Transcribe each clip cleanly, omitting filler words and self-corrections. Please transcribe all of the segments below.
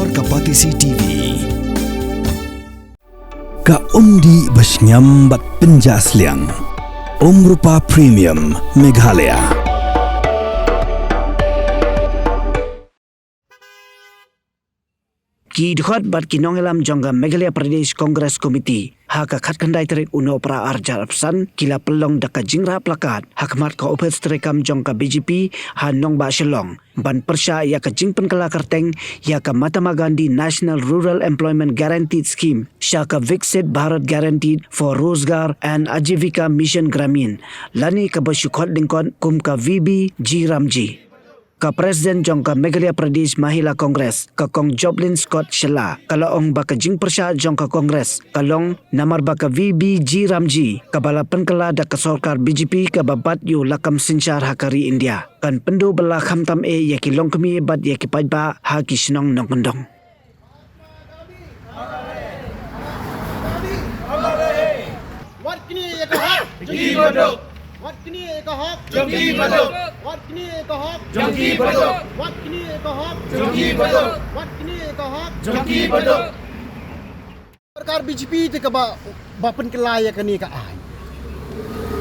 Kapor Kapatisi TV. Ka undi basnyam bat penjasliang. Rupa Premium Meghalaya. Ki dikhot bat kinongelam jongga Meghalaya Pradesh Congress Committee haka khatkhandai terik uno pra arjar apsan kila pelong daka jingra plakat hakmat ka opet strekam jongga BJP ha nong ba shelong ban persya ya ka jingpen kala karteng ya ka Mahatma Gandhi National Rural Employment Guaranteed Scheme shaka Viksit Bharat Guaranteed for Rozgar and Ajivika Mission Gramin lani ka basyukhot dingkon kum ka VB G Ramji ka Presiden jongka Meghalaya Pradesh Mahila Congress ka kong Joblin Scott Shela kalaong baka jing persya jongka Congress kalong namar baka VBG Ramji kabalapan kala da ka sorkar BJP ka babat yu lakam sinchar hakari India kan pendu bala khamtam yaki long kami bat yaki pajba haki sinong nongkondong. Wat kini ek hak jongki baduk. Wat kini ek hak jongki baduk. Wat kini ek hak jongki baduk. Wat kini ek hak jongki baduk. Wat kini ek hak jongki baduk. Sarkar BJP te ka ba pen kelaya kani ka ai.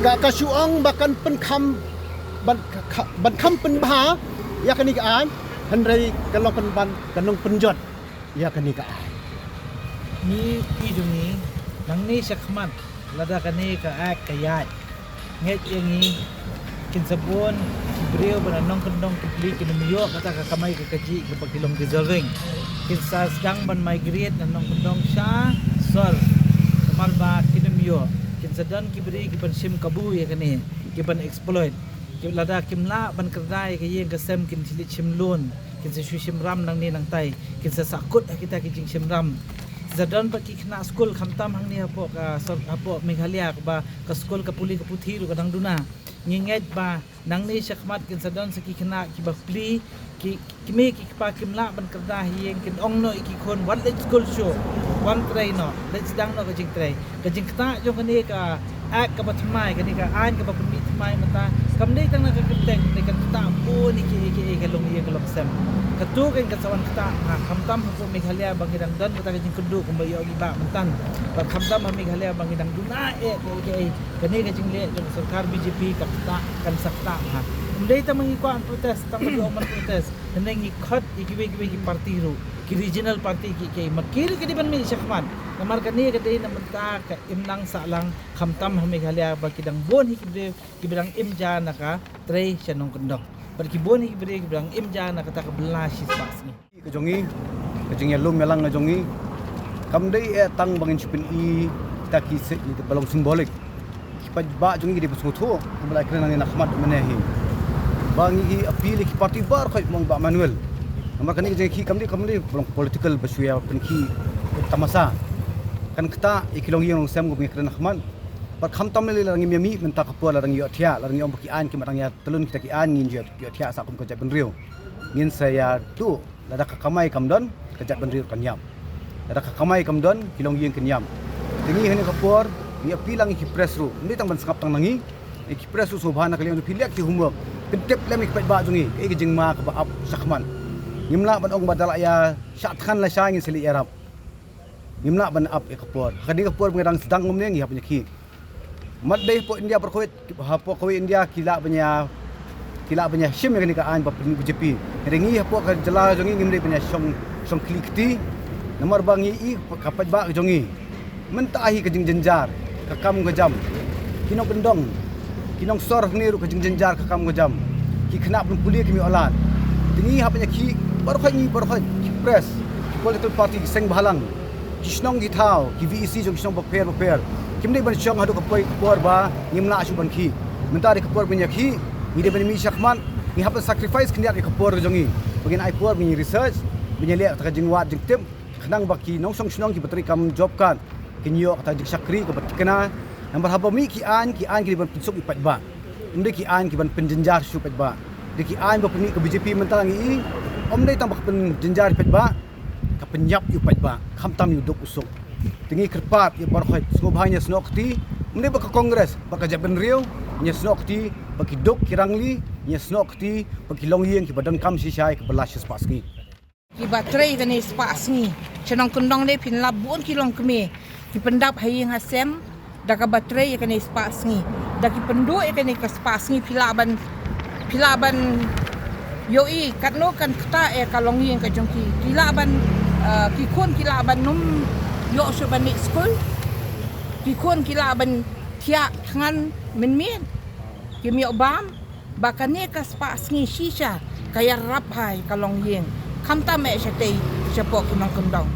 Ka syuang bakan pen kham ban kham pen bha ya kani ka ai. Handrai kalau pen ban kanong penjot ya kani ka ai. Ni idungi nang ni sakman lada kani ka ak kayat nget yang ni kin sabon brio bananong kendong kibli kinumiyo kata ka kamay ka kaji ka pagtilong dissolving kin sa sedang ban migrate nanong kendong sya sol kamal ba kinumiyo kin sadan kibri kiban sim kabu ya kani kiban exploit kin lada kimla ban kerdai ka yeng ka sem kin silit simlun kin sa simram nang ni nang tai kin sa sakut kita kijing simram Zadan baki kena skul khamtam hang ni apo ka apo Meghalaya ba ka skul ka puli ka puthi ru kadang duna nginget ba nang ni syakmat kin sadan saki kena ki ba pli ki kimi ki pa kimla ban kerda hieng kin ong no iki khon wat let school show wan trai no let sedang no ka jing trai ka jing kta jo kani ka ak ka batmai kani ka an ka ba pumi thmai mata kam dei tang na ka kiteng ni kan ta po ni ki ka long hieng ka long sem katu kan kasawan kita khamtam ko Meghalaya bangidang dan kata kajing kudu kumbayo giba mentan ba khamtam Meghalaya bangidang duna kani kajing le jong sarkar BJP kapta kan sakta ha umdai ta mangikuan protes ta man protes nang ikhat ikiwe ki parti ru ki regional party ki makir ki diban mi syakman namar kani kadai namenta ka imnang salang khamtam Meghalaya bangidang bon ki bilang imja naka tre syanong kendong berkibun ni beri bilang imja nak kata kebelas sispas ni kejongi kejengnya lum melang kejongi kam dei tang bangin chupin I taki se di balong simbolik kipat ba jongi di besutu mulai kena ni nakmat menehi bangi apil ki parti bar khoi mong ba manuel nama kani kejeng kam dei balong political basuya penki tamasa kan kita ikilong yang sem go kena nakmat par khamtam le lang mi menta kapua lang yo thia lang yo baki an ki matang ya telun kita ki an ngin yo thia sa kum ko jat benriu ngin saya tu lada ka kamai kamdon ka jat benriu kan yam lada ka kamai kamdon kilong yeng kan yam tingi hene kapur ni pilang ki press ru ni tang ban skap tang nangi ki press ru sobhana kali on pilek ki humok pentep lem ki ba jungi ki jing ma ka ba ap sakman ngimla ban ong badala ya syat khan la sha ngin seli arab ngimla ban ap kapur kadi kapur ngirang sedang ngom ni hap ki mat dei po India berkuit hapo ko India kila punya sim yang ni ka an ba BJP ringi hapo ka jala jongi ngimri punya song klikti nomor bangi I kapat ba jongi mentahi ka jing jenjar ka kam ka jam kinong kendong kinong sor ni ru ka jing jenjar ka kam ka jam ki kena pun puli kimi olat tingi hapnya ki berkhoi ki press political party seng bahalang kisnong githau ki VEC jong kisnong paper kimni ban syong hadu kapoi kapor ba ngimla asu ban ki mentari kapor punya ki ni de ban mi syakman ni hap sacrifice kniat di kapor jongi bagin ai por ni research punya le ta jing wat jing tem khnang baki nong song snong ki bateri kam job kan kinyo kata jing sakri ko batkena number haba mi ki an ki ban pinsuk ipat ba umde ki an ki ban penjenjar su pat ba de ki an ba puni ke BJP mentang I omdai tam bak penjenjar pat ba ka penyap ipat ba khamtam yu dok usuk tingi kerpat ya barkhoi ngobhanya snokti mne baka kongres baka jaben rio nya snokti baki dok kirangli nya snokti baki longyeng ki badan kam si syai ke belas paski ki baterai kan ni spas ni cenong kendong le pin labun ki long keme ki pendap hai hasem da ka baterai kan ni spas ni da ki pendu kan ni ka spas ni pilaban yoi kat no kan kata kalong yang ka jongki pilaban ki kon pilaban num yo so ban ni school ki kon pilaban tia tangan men ki mi obam bakane ka spas ni shisha kaya rap hai kalong yang kam ta me shatei sepok kunong kendong